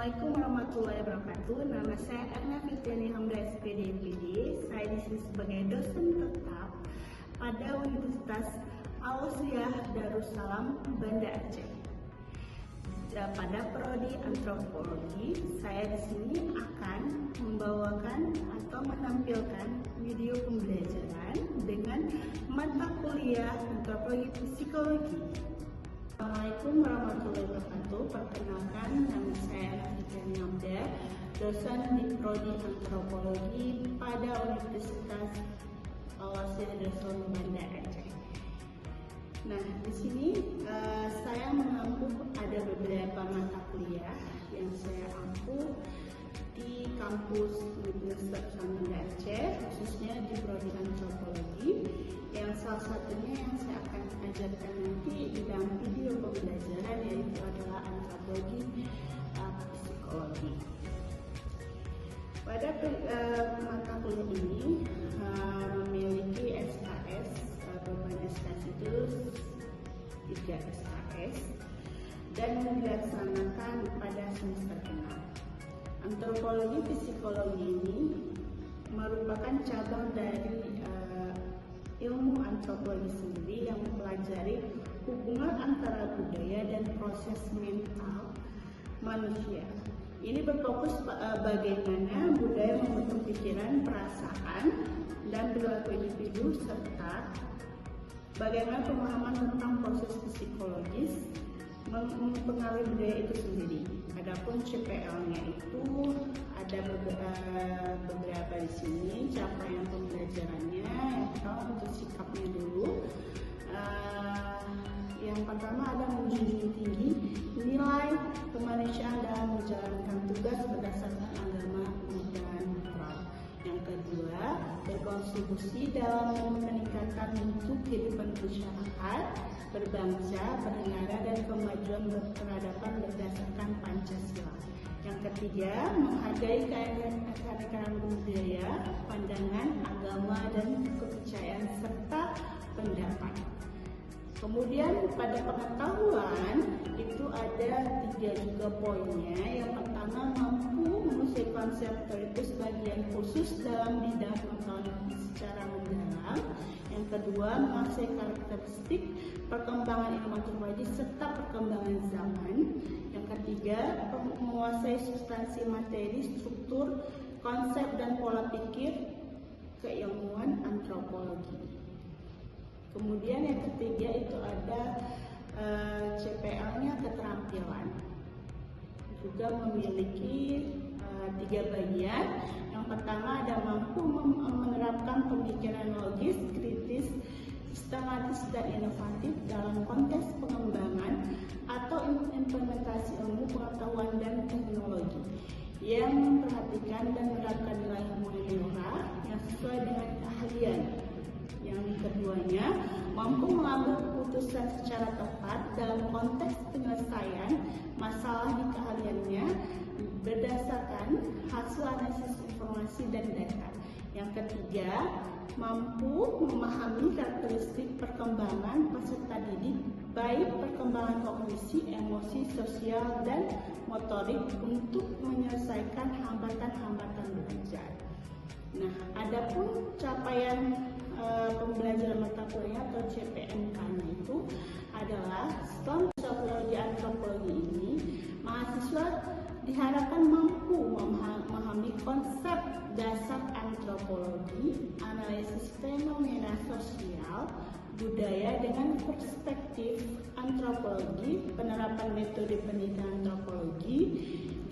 Assalamualaikum warahmatullahi wabarakatuh. Nama saya Erna Fitriani Hamda SPD MPD. Saya di sini sebagai dosen tetap pada Universitas Al-Azhar Darussalam Banda Aceh. Pada prodi antropologi, saya di sini akan membawakan atau menampilkan video pembelajaran dengan mata kuliah antropologi psikologi. Assalamualaikum warahmatullahi wabarakatuh. Perkenalkan, nama saya Fitriani Hamda, dosen di prodi antropologi pada Universitas Al-Azhar Darussalam Banda Aceh. Nah, di sini saya mengampu ada beberapa mata kuliah yang saya ampu di kampus Universitas Banda Aceh, khususnya di prodi antropologi. Yang salah satunya yang saya akan ajarkan nanti di dalam video pembelajaran yaitu adalah antropologi psikologi. Pada mata kuliah ini memiliki SKS, beban SKS itu 3 SKS dan dilaksanakan pada semester 6. Antropologi psikologi ini merupakan cabang dari ilmu antropologi sendiri yang mempelajari hubungan antara budaya dan proses mental manusia. Ini berfokus bagaimana budaya membentuk pikiran, perasaan, dan perilaku individu serta bagaimana pemahaman tentang proses psikologis mempengaruhi budaya itu sendiri. Adapun CPL-nya itu ada beberapa di sini capaian pembelajarannya. Yang pertama untuk sikapnya dulu. Yang pertama ada menjunjung tinggi nilai kemanusiaan dalam menjalankan tugas berdasarkan agama dan moral. Yang kedua, berkontribusi dalam meningkatkan mutu kehidupan masyarakat, berbangsa, bernegara, dan kemajuan berperadaban berdasarkan Pancasila. Yang ketiga, menghargai keanekaragaman budaya, pandangan, agama, dan kepercayaan serta pendapat. Kemudian pada pengetahuan itu ada 3 juga poinnya. Yang pertama, mampu menguasai konsep teoritis bagian khusus dalam bidang pengetahuan secara mendalam. Yang kedua, menguasai karakteristik perkembangan ilmu antropologi serta perkembangan zaman. Yang ketiga, menguasai substansi materi, struktur, konsep, dan pola pikir keilmuan antropologi. Kemudian yang ketiga itu ada CPL-nya keterampilan. Juga memiliki 3 bagian. Yang pertama ada mampu menerapkan pemikiran logis, kritis, sistematis, dan inovatif dalam konteks pengembangan atau implementasi ilmu pengetahuan dan teknologi yang memperhatikan dan menerapkan nilai humaniora yang sesuai dengan keahlian. Yang keduanya, mampu mengambil keputusan secara tepat dalam konteks penyelesaian masalah di keahliannya berdasarkan hasil analisis informasi dan data. Yang ketiga, mampu memahami karakteristik perkembangan peserta didik, baik perkembangan kognisi, emosi, sosial, dan motorik untuk menyelesaikan hambatan-hambatan belajar. Nah, adapun capaian pembelajaran mata kuliah atau CPNK-nya itu adalah setelah psikologi antropologi ini, mahasiswa diharapkan mampu memahami konsep dasar antropologi, analisis fenomena sosial, budaya dengan perspektif antropologi, penerapan metode penelitian antropologi,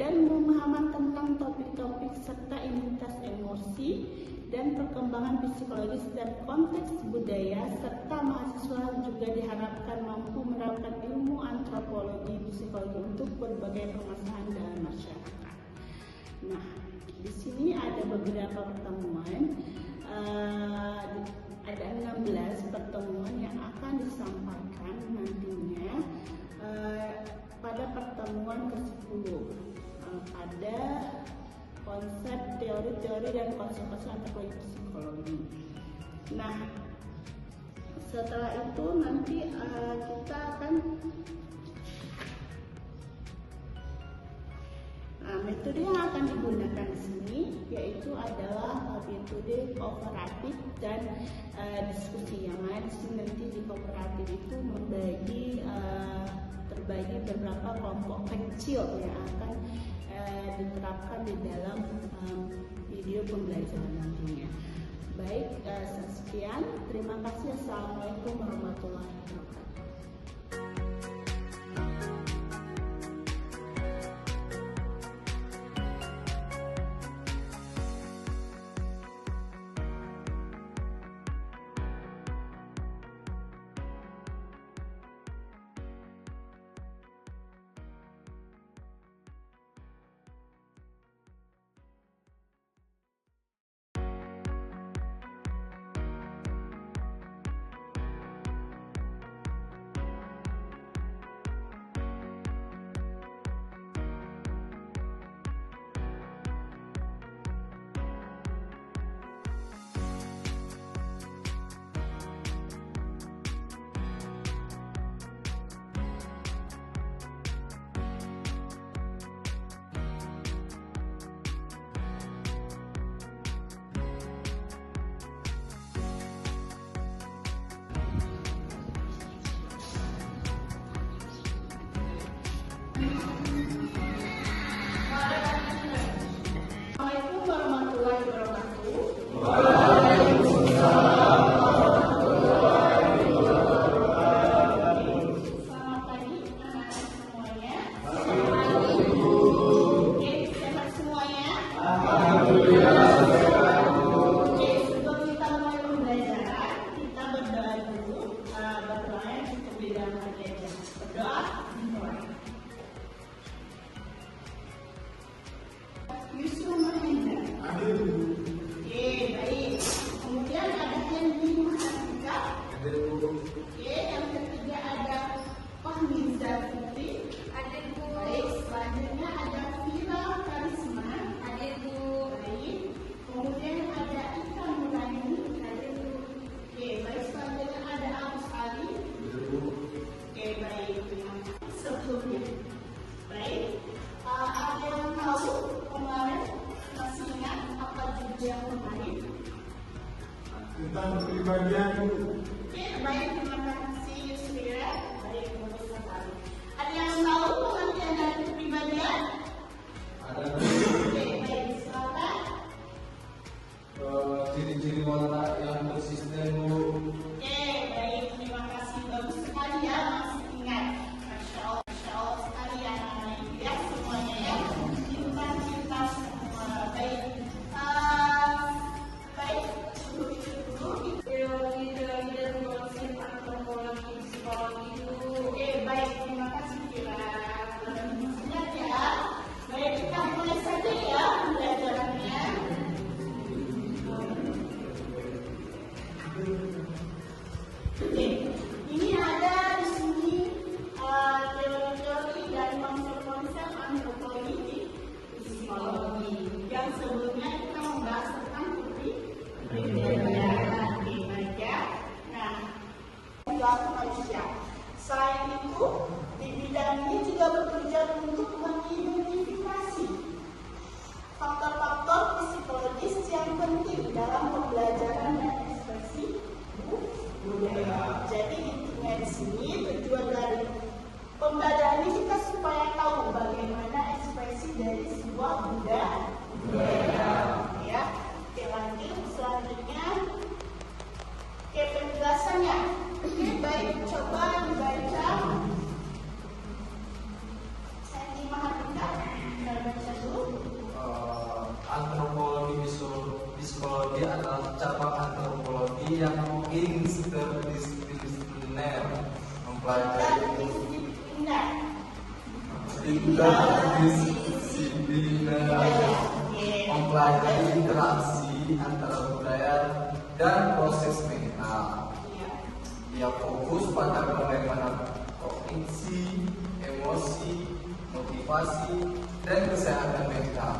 dan pemahaman tentang topik-topik serta identitas emosi dan perkembangan psikologis dan konteks budaya, serta mahasiswa juga diharapkan mampu menerapkan ilmu antropologi psikologi untuk berbagai permasalahan dalam masyarakat. Nah, di sini ada beberapa pertemuan, ada 16 pertemuan yang akan disampaikan nantinya pada pertemuan ke-10 pada konsep teori-teori dan konsep-konsep antropologi psikologi. Nah, setelah itu nanti kita akan Metode yang akan digunakan di sini yaitu adalah metode kooperatif dan diskusi. Yang mana di sini nanti di kooperatif itu terbagi beberapa kelompok kecil yang akan diterapkan di dalam video pembelajaran nantinya. Baik, sekian. Terima kasih. Assalamualaikum warahmatullahi wabarakatuh. Assalamualaikum warahmatullahi wabarakatuh. Selamat pagi anak-anak semuanya. Oke, sehat semuanya. Oke, sebelum kita mulai pembelajaran, kita berdoa dulu. Berdoa untuk di dalam hati aja. Berdoa. Yusuf Mahendra. Oke, baik. Kemudian ada Hendy Mahardika. Oke, yang ketiga ada Fahmiza Fitri. Baik, selanjutnya ada Vira Karisma. Baik. Kemudian ada Ika Nurani. Oke, baik. Selanjutnya ada Agus Ali. Oke, baik. Sebelumnya. Baik. Ada yang tahu kemarin masih ingat apa judul yang kemarin? Tentang kepribadian. Oke, baik, terima kasih Yusfira. Baik, bagus sekali. Ada yang tahu pengertian dari kepribadian? Ada Oke, baik, silakan. ciri-ciri watak yang konsisten, Bu. Oke, baik, terima kasih. Bagus sekali ya, masih ingat. Masya Allah sekali ya, ya semuanya ya. Cinta semua. Baik. Baik, oke, baik, terima kasih Kira. Ingat ya. Baik, kita mulai saja ya pembelajarannya. Oke, ini ada di sini teori-teori dan konsep-konsep antropologi psikologi. Yang sebelumnya kita membahas tentang kepribadian. Oke, baik ya. Nah, perilaku manusia. Selain itu, di bidang ini juga bekerja untuk mengidentifikasi faktor-faktor psikologis yang penting dalam pembelajaran dan ekspresi budaya. Jadi intinya di sini tujuan dari pembelajaran ini kita supaya tahu bagaimana ekspresi dari sebuah budaya. Ya. Oke, lanjut selanjutnya. Oke, penjelasannya. Oke, baik, coba dibaca. Hendy Mahardika, kita baca dulu. Antropologi psikologi adalah cabang antropologi yang interdisipliner, mempelajari mempelajari interaksi antara budaya dan proses mental. Ia fokus pada bagaimana kognisi, emosi, motivasi, dan kesehatan mental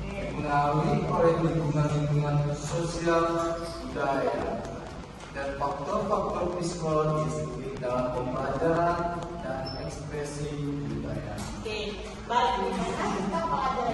dipengaruhi oleh lingkungan sosial, budaya, dan faktor-faktor psikologis dalam pembelajaran dan ekspresi budaya. Oke, baik, karena kita pada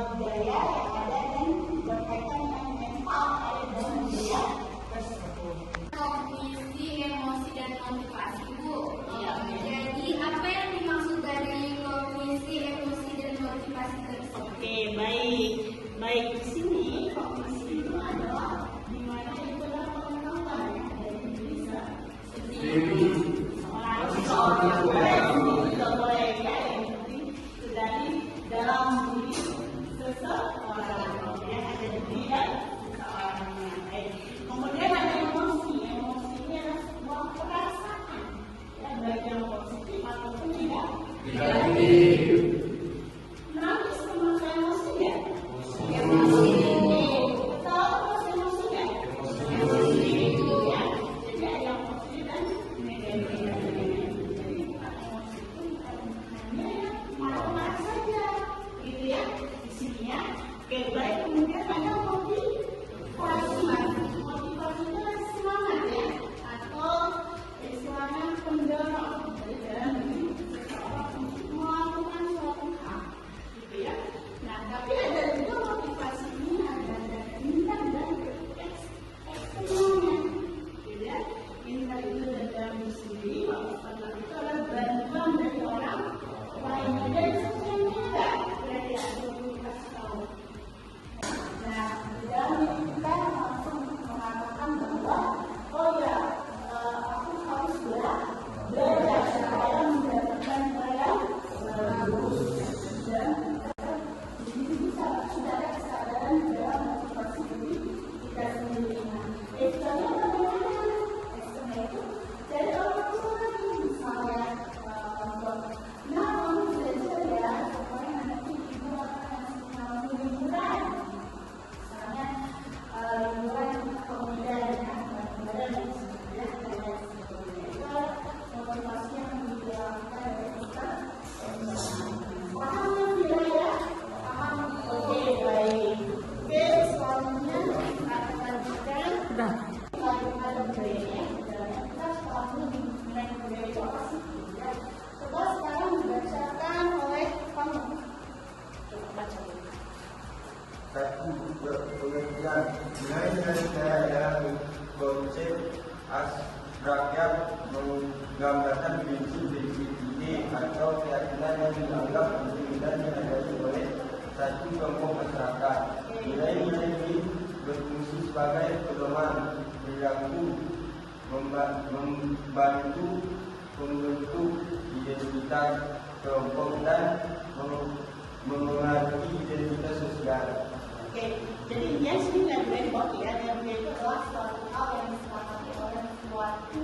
budaya yang ada dan berkaitan dengan mental ada dalam budaya tersebut. Kognisi, emosi, dan motivasi, Bu. Jadi apa yang dimaksud dari kognisi, emosi, dan motivasi tersebut? Oke, baik. Baik, di sini kognisi itu adalah di mana itu adalah pengetahuan dari diri sendiri. Tidak boleh ya, yang penting dari dalam diri seseorang yang ada di diri seseorang. Baik. Kemudian ada emosi. Emosi ini adalah sebuah perasaan, ya, baik yang positif ataupun tidak negatif. Nangis termasuk emosi ya? Emosi. Tahu terus emosi ya? Emosi. Ya. Jadi ada yang positif dan negatif. Jadi emosi itu hanya marah-marah saja, gitu ya? Di sini ya. Oke, baik. Kemudian ada motivasi. Motivasi itu adalah semangat ya, atau istilahnya pendorong dari dalam diri seseorang untuk melakukan suatu hal, gitu ya. Nah, tapi ada juga motivasi ini ada dari intan dan eksternalnya, gitu ya. Intan itu dari dalam diri sendiri, eksternal itu adalah bantuan dari orang lain. Dan sesuatu yang tidak berarti ada kasih tahu. Nah, dan kita langsung mengatakan bahwa oh ya, aku harus belajar supaya mendapatkan nilai yang bagus. Dan ini bisa sudah ada kesadaran dalam motivasi diri kita sendiri. Nah, eksternal bagaimana? Eksternal itu dari orang tua lagi, misalnya nah kamu belajar ya supaya nanti ibu akan ngasih kamu liburan. Misalnya liburan kemudian ya, badan dan sebagainya. Itu motivasi yang dilakukan oleh kita. Paham yang tidak ya? Paham? Oke, baik. Oke, selanjutnya kita akan lanjutkan. Ada budayanya. Kita sekarang mengenai budaya itu apa sih? Coba sekarang dibacakan oleh kamu. Coba baca dulu. Satu, pengertian nilai-nilai budaya konsep rakyat menggambarkan prinsip-prinsip ide atau keyakinan yang dianggap penting dan dihadapi oleh satu kelompok masyarakat. Nilai-nilai ini berfungsi sebagai pedoman perilaku, membantu membentuk identitas kelompok dan mengenali identitas sosial. Oke, jadi dia sini nilai-nilai ya, nilai-nilai itu adalah suatu hal yang disepakati oleh suatu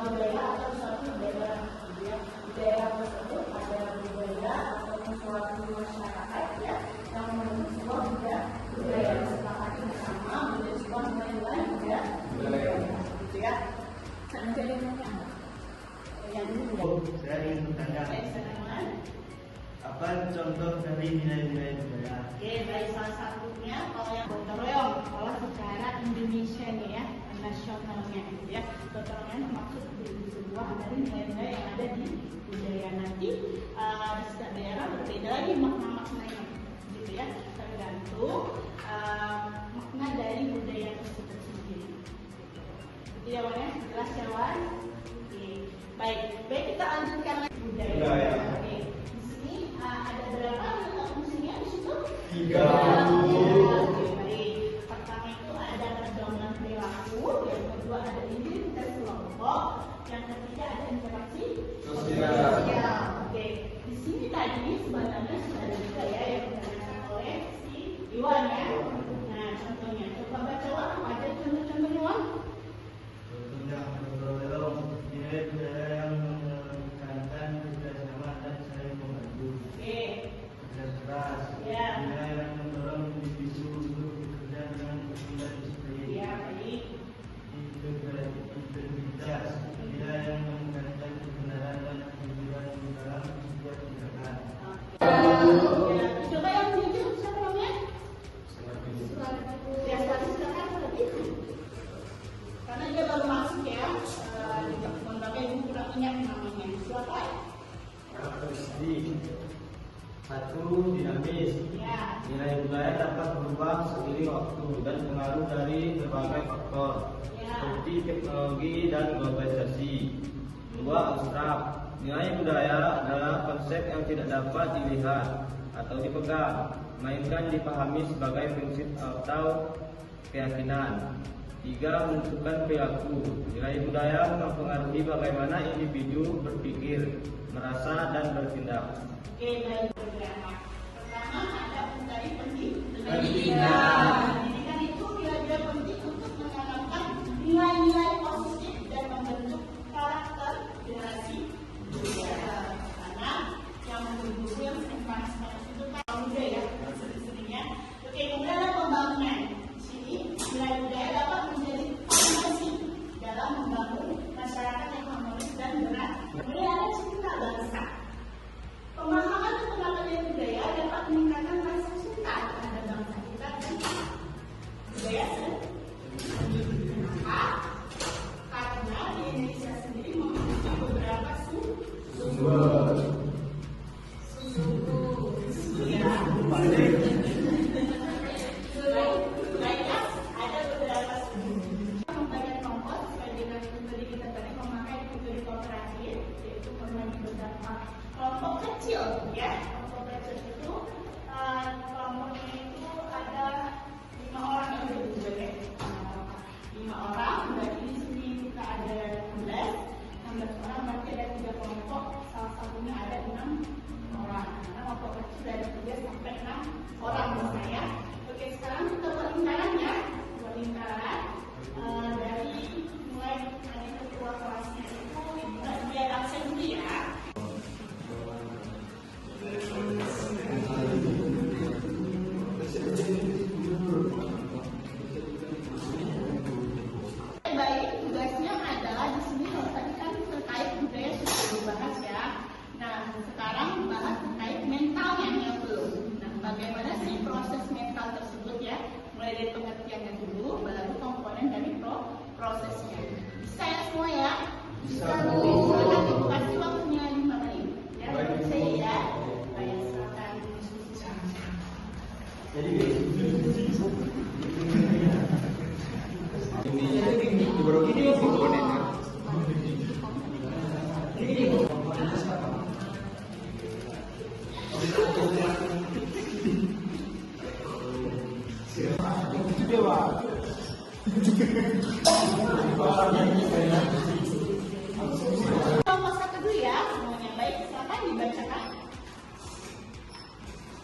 budaya atau suatu daerah, gitu ya. Di daerah tersebut ada budaya atau suatu masyarakat ya yang memiliki sebuah budaya yang disepakati bersama menjadi sebuah nilai-nilai budaya, gitu ya. Jadi yang ini Saya ingin bertanya, apa contoh dari nilai-nilai budaya? Oke, baik, salah satunya kalau yang gotong royong, kalau secara Indonesia nih ya, nasionalnya gitu ya. Gotong royong maksud dari sebuah dari nilai-nilai yang ada di budaya. Nanti di setiap daerah berbeda lagi makna-maknanya, gitu ya. Tergantung makna dari budaya tersebut sendiri. Itu ya Wan ya, jelas ya Wan? Oke, baik, kita lanjutkan lagi budaya. Oke, di sini ada berapa fungsinya di situ? 30. Oke, baik. Pertama itu ada pergaulan perilaku, yang kedua ada identitas kelompok, yang ketiga ada interaksi Sosial. Oke, di sini tadi sebenarnya sudah ada juga ya yang ditanyakan oleh si Iwan ya. Nah, contohnya coba baca Wan, ada contoh-contohnya Wan? Contohnya nilai budaya yang menekankan kerjasama dan saling membantu. Oke, Kerja keras. Ya. Nilai yang mendorong individu untuk bekerja dengan bersih dan disiplin. ya baik. Integritas. Nilai yang menekankan kebenaran dan kejujuran di dalam sebuah tindakan. Ya, coba yang jujur siapa namanya? Ya, tadi silakan tadi. Karena dia baru masuk ya, di lembaga ibu kurang ingat namanya. Siapa? Satu, dinamis. Ya, Nilai budaya dapat berubah seiring waktu dan pengaruh dari berbagai faktor seperti teknologi dan globalisasi. 2. Abstrak. Nilai budaya adalah konsep yang tidak dapat dilihat atau dipegang, melainkan dipahami sebagai prinsip atau keyakinan. 3. Menentukan perilaku. Nilai budaya mempengaruhi bagaimana individu berpikir, merasa, dan bertindak. Oke, baik. Pertama ada mencari pendidikan. Pendidikan itu dia penting untuk menanamkan nilai-nilai positif dan membentuk karakter generasi muda. Karena yang menurut yang panas-panas itu kan muda ya, sering-seringnya. Oke, kemudian ada pembangunan. Di sini nilai budaya dapat menjadi fondasi dalam membangun masyarakat yang harmonis dan berat. Kemudian ada cinta bangsa. Pemahaman dan pengertian budaya dapat meningkatkan rasa cinta terhadap bangsa kita dan budaya sendiri. Karena di Indonesia sendiri memiliki beberapa suku ya. Lainnya ada beberapa suku. Membagian kelompok sebagai metode kita tadi memakai metode kooperatif, yaitu membagi beberapa kelompok kecil ya. Kelompok kecil itu kelompoknya itu ada 5 orang yang berbeda. 5 orang berarti di sini kita ada 16 orang, berarti ada 3 kelompok, salah satunya ada 6 orang. Karena kelompok kecil dari 3 sampai 6 orang misalnya. Oke, sekarang kita perlingkarannya. Perlingkaran dari mulai dari ketua kelasnya itu biar absen dulu ya. Baik, tugasnya adalah di sini kalau tadi kan terkait budaya sudah dibahas ya. Nah, sekarang bahas terkait mentalnya yang belum. Nah, bagaimana sih proses mental tersebut ya? Mulai dari pengertiannya dulu, baru komponen dari prosesnya. Bisa ya semua ya? Bisa. Silakan Ibu kasih waktunya 5 menit. Ya, bisa ya. Baik, silakan. Ini baru ini komponennya. Kelompok satu dulu ya semuanya. Baik, silakan dibacakan.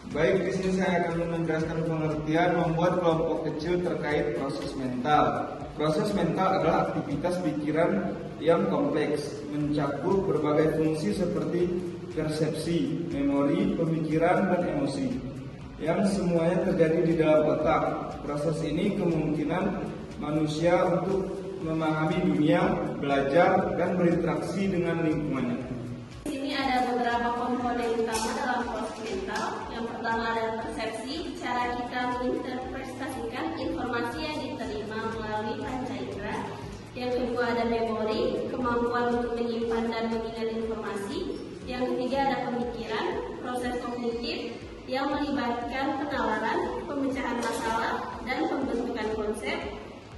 Baik, di sini saya akan menjelaskan pengertian membuat kelompok kecil terkait proses mental. Proses mental adalah aktivitas pikiran yang kompleks, mencakup berbagai fungsi seperti persepsi, memori, pemikiran, dan emosi, yang semuanya terjadi di dalam otak. Proses ini kemungkinan manusia untuk memahami dunia, belajar, dan berinteraksi dengan lingkungannya. Di sini ada beberapa komponen utama dalam proses mental. Yang pertama adalah persepsi, cara kita menginterpretasikan informasi yang diterima melalui panca indera. Yang kedua ada memori, kemampuan untuk menyimpan dan mengingat informasi. Yang ketiga ada pemikiran, proses kognitif yang melibatkan penalaran, pemecahan masalah, dan pembentukan konsep.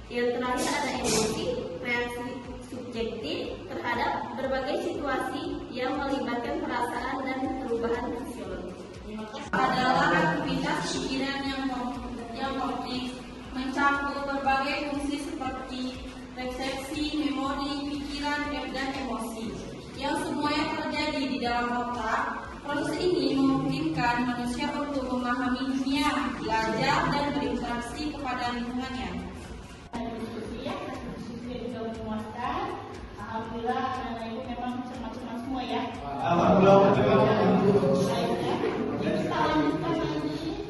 Yang terakhir ada emosi, reaksi subjektif terhadap berbagai situasi yang melibatkan perasaan dan perubahan fisiologis. Adalah aktivitas pikiran yang kompleks, mencakup berbagai fungsi seperti persepsi, memori, pikiran, dan emosi, yang semuanya terjadi di dalam otak. Proses ini memungkinkan manusia untuk memahami dunia, belajar, dan berinteraksi kepada lingkungannya. Diskusi ya, diskusi juga memuaskan. Alhamdulillah, anak ibu memang cermat-cermat semua ya. Baik ya. Jadi kita lanjutkan lagi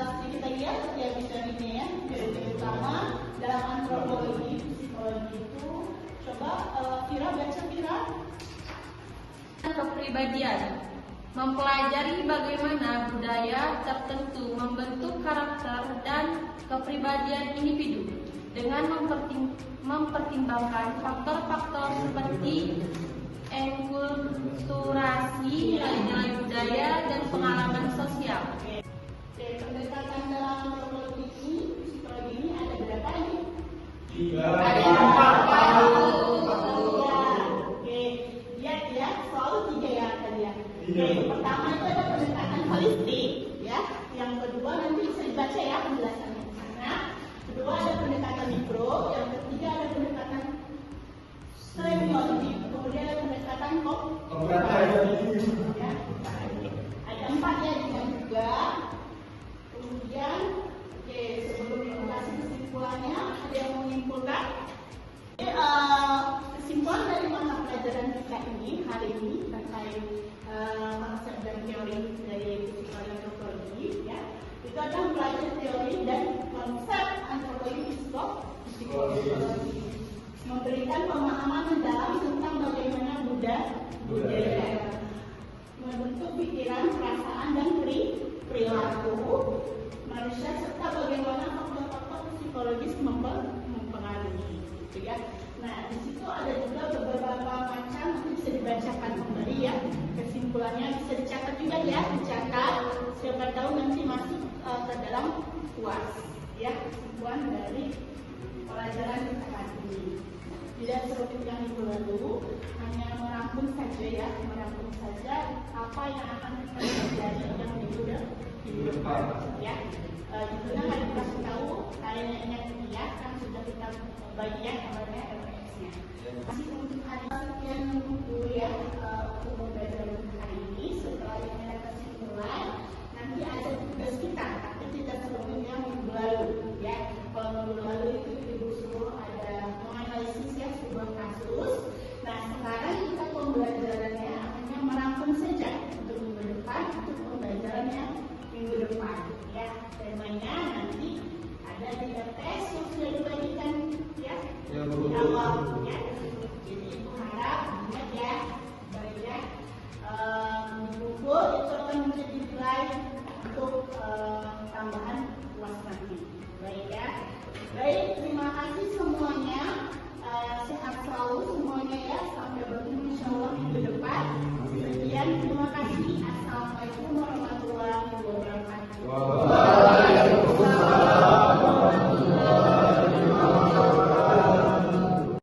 sedikit lagi ya, setiap bicaranya ya. Jadi utama dalam antropologi, psikologi itu, coba Fira baca Fira. Kepribadian mempelajari bagaimana budaya tertentu membentuk karakter dan kepribadian individu dengan mempertimbangkan faktor-faktor seperti enkulturasi, nilai-nilai budaya, dan pengalaman sosial. Oke, dibaca ya penjelasannya di sana. Kedua ada pendekatan mikro, yang ketiga ada pendekatan semiologi, kemudian ada pendekatan komparatif. Ya, ada 4 ya juga. Kemudian, oke, sebelum dikasih kesimpulannya, ada yang mau menyimpulkan? Kesimpulan dari mata pelajaran kita ini hari ini terkait konsep dan teori dari psikologi antropologi, ya, itu adalah belajar teori dan konsep antropologi psikologi, memberikan pemahaman mendalam tentang bagaimana budaya membentuk pikiran, perasaan, dan perilaku manusia serta bagaimana faktor-faktor psikologis mempengaruhi, gitu ya. Nah, di situ ada juga beberapa macam, bisa dibacakan kembali ya, kesimpulannya bisa dicatat juga ya, dicatat, siapa tahu nanti masuk ke dalam UAS, ya, kesimpulan dari pelajaran kita kali ini. Tidak seperti yang itu lalu, hanya merangkum saja ya, merangkum saja apa yang akan kita pelajari yang minggu depan, ya. Itu kan harus dikasih tahu, kalian ingat ya, kan sudah kita bagi ya kabarnya LPS-nya. Masih untuk hari sekian dulu ya untuk pembelajaran hari ini. Setelah ini ada kesimpulan, nanti ada tugas kita, tapi tidak sebelumnya minggu lalu ya. Kalau minggu lalu itu ibu suruh ada menganalisis ya sebuah kasus. Nah sekarang kita pembelajarannya hanya merangkum saja untuk minggu depan, untuk pembelajarannya minggu depan ya. Temanya nanti ada 3 tes yang sudah dibagikan ya di awal ya. Jadi ibu harap ingat ya, baik ya, buku itu akan menjadi nilai untuk tambahan UAS nanti. Baik ya. Baik, terima kasih semuanya.